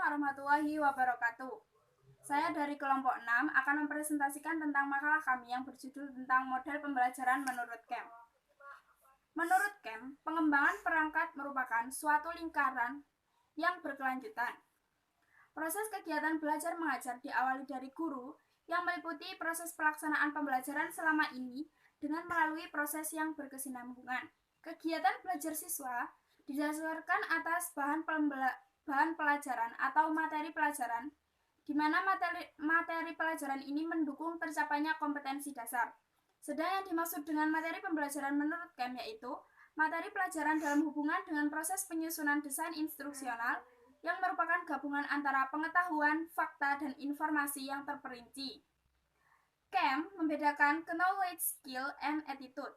warahmatullahi wabarakatuh. Saya dari kelompok 6 akan mempresentasikan tentang makalah kami yang berjudul tentang model pembelajaran menurut Kem. Menurut Kem, pengembangan perangkat merupakan suatu lingkaran yang berkelanjutan. Proses kegiatan belajar mengajar diawali dari guru yang meliputi proses pelaksanaan pembelajaran selama ini dengan melalui proses yang berkesinambungan. Kegiatan belajar siswa didasarkan atas bahan pelajaran atau materi pelajaran, di mana materi pelajaran ini mendukung tercapainya kompetensi dasar. Sedang yang dimaksud dengan materi pembelajaran menurut Kem yaitu materi pelajaran dalam hubungan dengan proses penyusunan desain instruksional yang merupakan gabungan antara pengetahuan, fakta, dan informasi yang terperinci. Kem membedakan knowledge, skill, and attitude.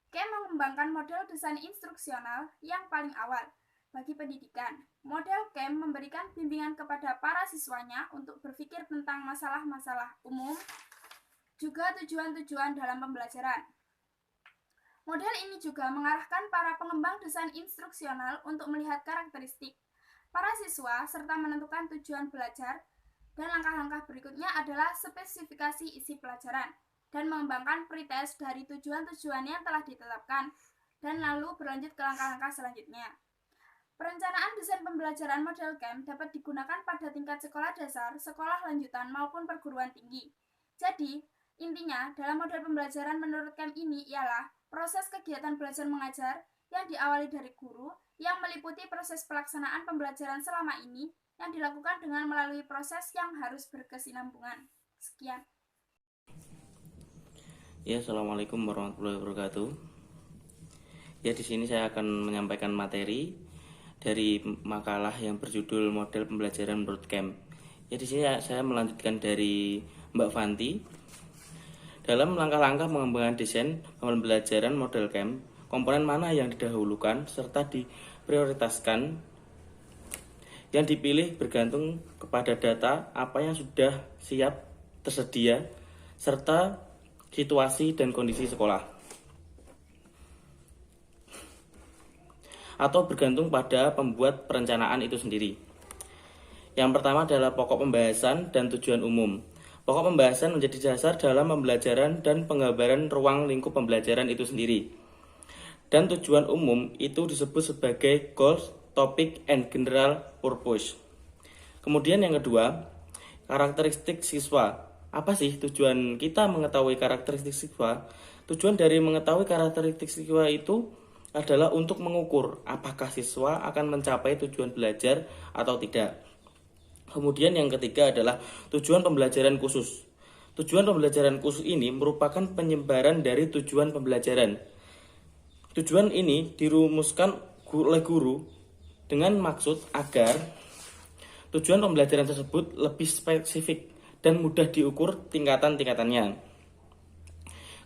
Kem mengembangkan model desain instruksional yang paling awal bagi pendidikan. Model Kem memberikan bimbingan kepada para siswanya untuk berpikir tentang masalah-masalah umum, juga tujuan-tujuan dalam pembelajaran. Model ini juga mengarahkan para pengembang desain instruksional untuk melihat karakteristik para siswa serta menentukan tujuan belajar, dan langkah-langkah berikutnya adalah spesifikasi isi pelajaran dan mengembangkan pretest dari tujuan-tujuan yang telah ditetapkan dan lalu berlanjut ke langkah-langkah selanjutnya. Perencanaan desain pembelajaran model Kem dapat digunakan pada tingkat sekolah dasar, sekolah lanjutan, maupun perguruan tinggi. Jadi, intinya dalam model pembelajaran menurut Kem ini ialah proses kegiatan belajar mengajar yang diawali dari guru yang meliputi proses pelaksanaan pembelajaran selama ini yang dilakukan dengan melalui proses yang harus berkesinambungan. Sekian. Ya, assalamualaikum warahmatullahi wabarakatuh. Ya, di sini saya akan menyampaikan materi dari makalah yang berjudul model pembelajaran menurut Kem. Ya, di sini saya melanjutkan dari Mbak Fanti. Dalam langkah-langkah mengembangkan desain pembelajaran model Kem, komponen mana yang didahulukan serta diprioritaskan. Yang dipilih bergantung kepada data apa yang sudah siap tersedia serta situasi dan kondisi sekolah, atau bergantung pada pembuat perencanaan itu sendiri. Yang pertama adalah pokok pembahasan dan tujuan umum. Pokok pembahasan menjadi dasar dalam pembelajaran dan penggambaran ruang lingkup pembelajaran itu sendiri. Dan tujuan umum itu disebut sebagai goals, topic, and general purpose. Kemudian yang kedua, karakteristik siswa. Apa sih tujuan kita mengetahui karakteristik siswa? Tujuan dari mengetahui karakteristik siswa itu adalah untuk mengukur apakah siswa akan mencapai tujuan belajar atau tidak. Kemudian yang ketiga adalah tujuan pembelajaran khusus. Tujuan pembelajaran khusus ini merupakan penyebaran dari tujuan pembelajaran. Tujuan ini dirumuskan oleh guru dengan maksud agar tujuan pembelajaran tersebut lebih spesifik dan mudah diukur tingkatan-tingkatannya.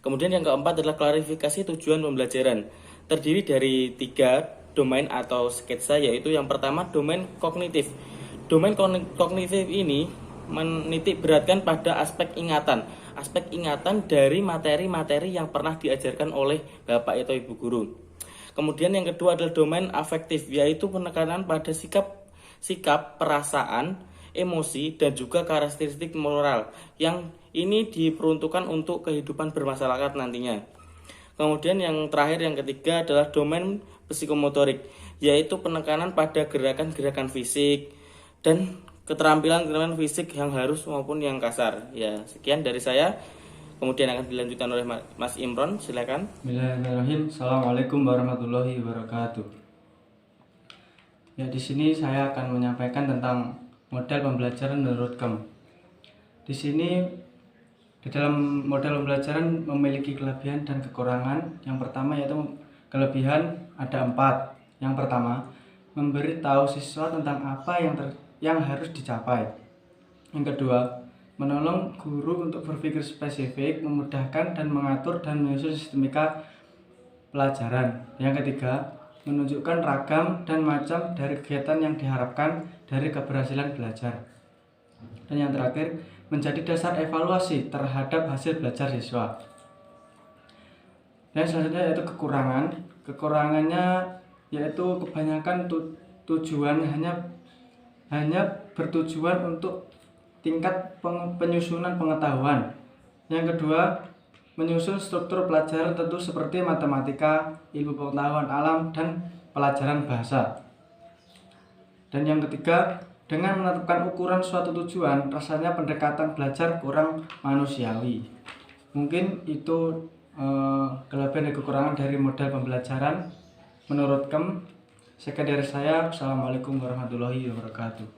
Kemudian yang keempat adalah klarifikasi tujuan pembelajaran. Terdiri dari 3 domain atau sketsa, yaitu yang pertama domain kognitif. Domain kognitif ini menitik beratkan pada aspek ingatan dari materi-materi yang pernah diajarkan oleh Bapak atau Ibu guru. Kemudian yang kedua adalah domain afektif, yaitu penekanan pada sikap, perasaan, emosi, dan juga karakteristik moral yang ini diperuntukkan untuk kehidupan bermasyarakat nantinya. Kemudian yang terakhir, yang ketiga adalah domain psikomotorik, yaitu penekanan pada gerakan-gerakan fisik dan keterampilan fisik yang halus maupun yang kasar. Ya, sekian dari saya. Kemudian akan dilanjutkan oleh Mas Imron, silakan. Bismillahirrahmanirrahim. Assalamualaikum warahmatullahi wabarakatuh. Ya, di sini saya akan menyampaikan tentang model pembelajaran menurut Kem. Di sini di dalam model pembelajaran memiliki kelebihan dan kekurangan. Yang pertama yaitu kelebihan ada 4. Yang pertama, memberi tahu siswa tentang apa yang harus dicapai. Yang kedua, menolong guru untuk berpikir spesifik, memudahkan dan mengatur dan menyusun sistemika pelajaran. Yang ketiga, menunjukkan ragam dan macam dari kegiatan yang diharapkan dari keberhasilan belajar. Dan yang terakhir, menjadi dasar evaluasi terhadap hasil belajar siswa. Dan selanjutnya yaitu kekurangan. Kekurangannya yaitu kebanyakan tujuan hanya hanya bertujuan untuk tingkat penyusunan pengetahuan. Yang kedua, menyusun struktur pelajaran tentu seperti matematika, ilmu pengetahuan alam, dan pelajaran bahasa. Dan yang ketiga, dengan menetapkan ukuran suatu tujuan, rasanya pendekatan belajar kurang manusiawi. Mungkin itu kelebihan dan kekurangan dari model pembelajaran menurut KEM. Sekian dari saya. Assalamualaikum warahmatullahi wabarakatuh.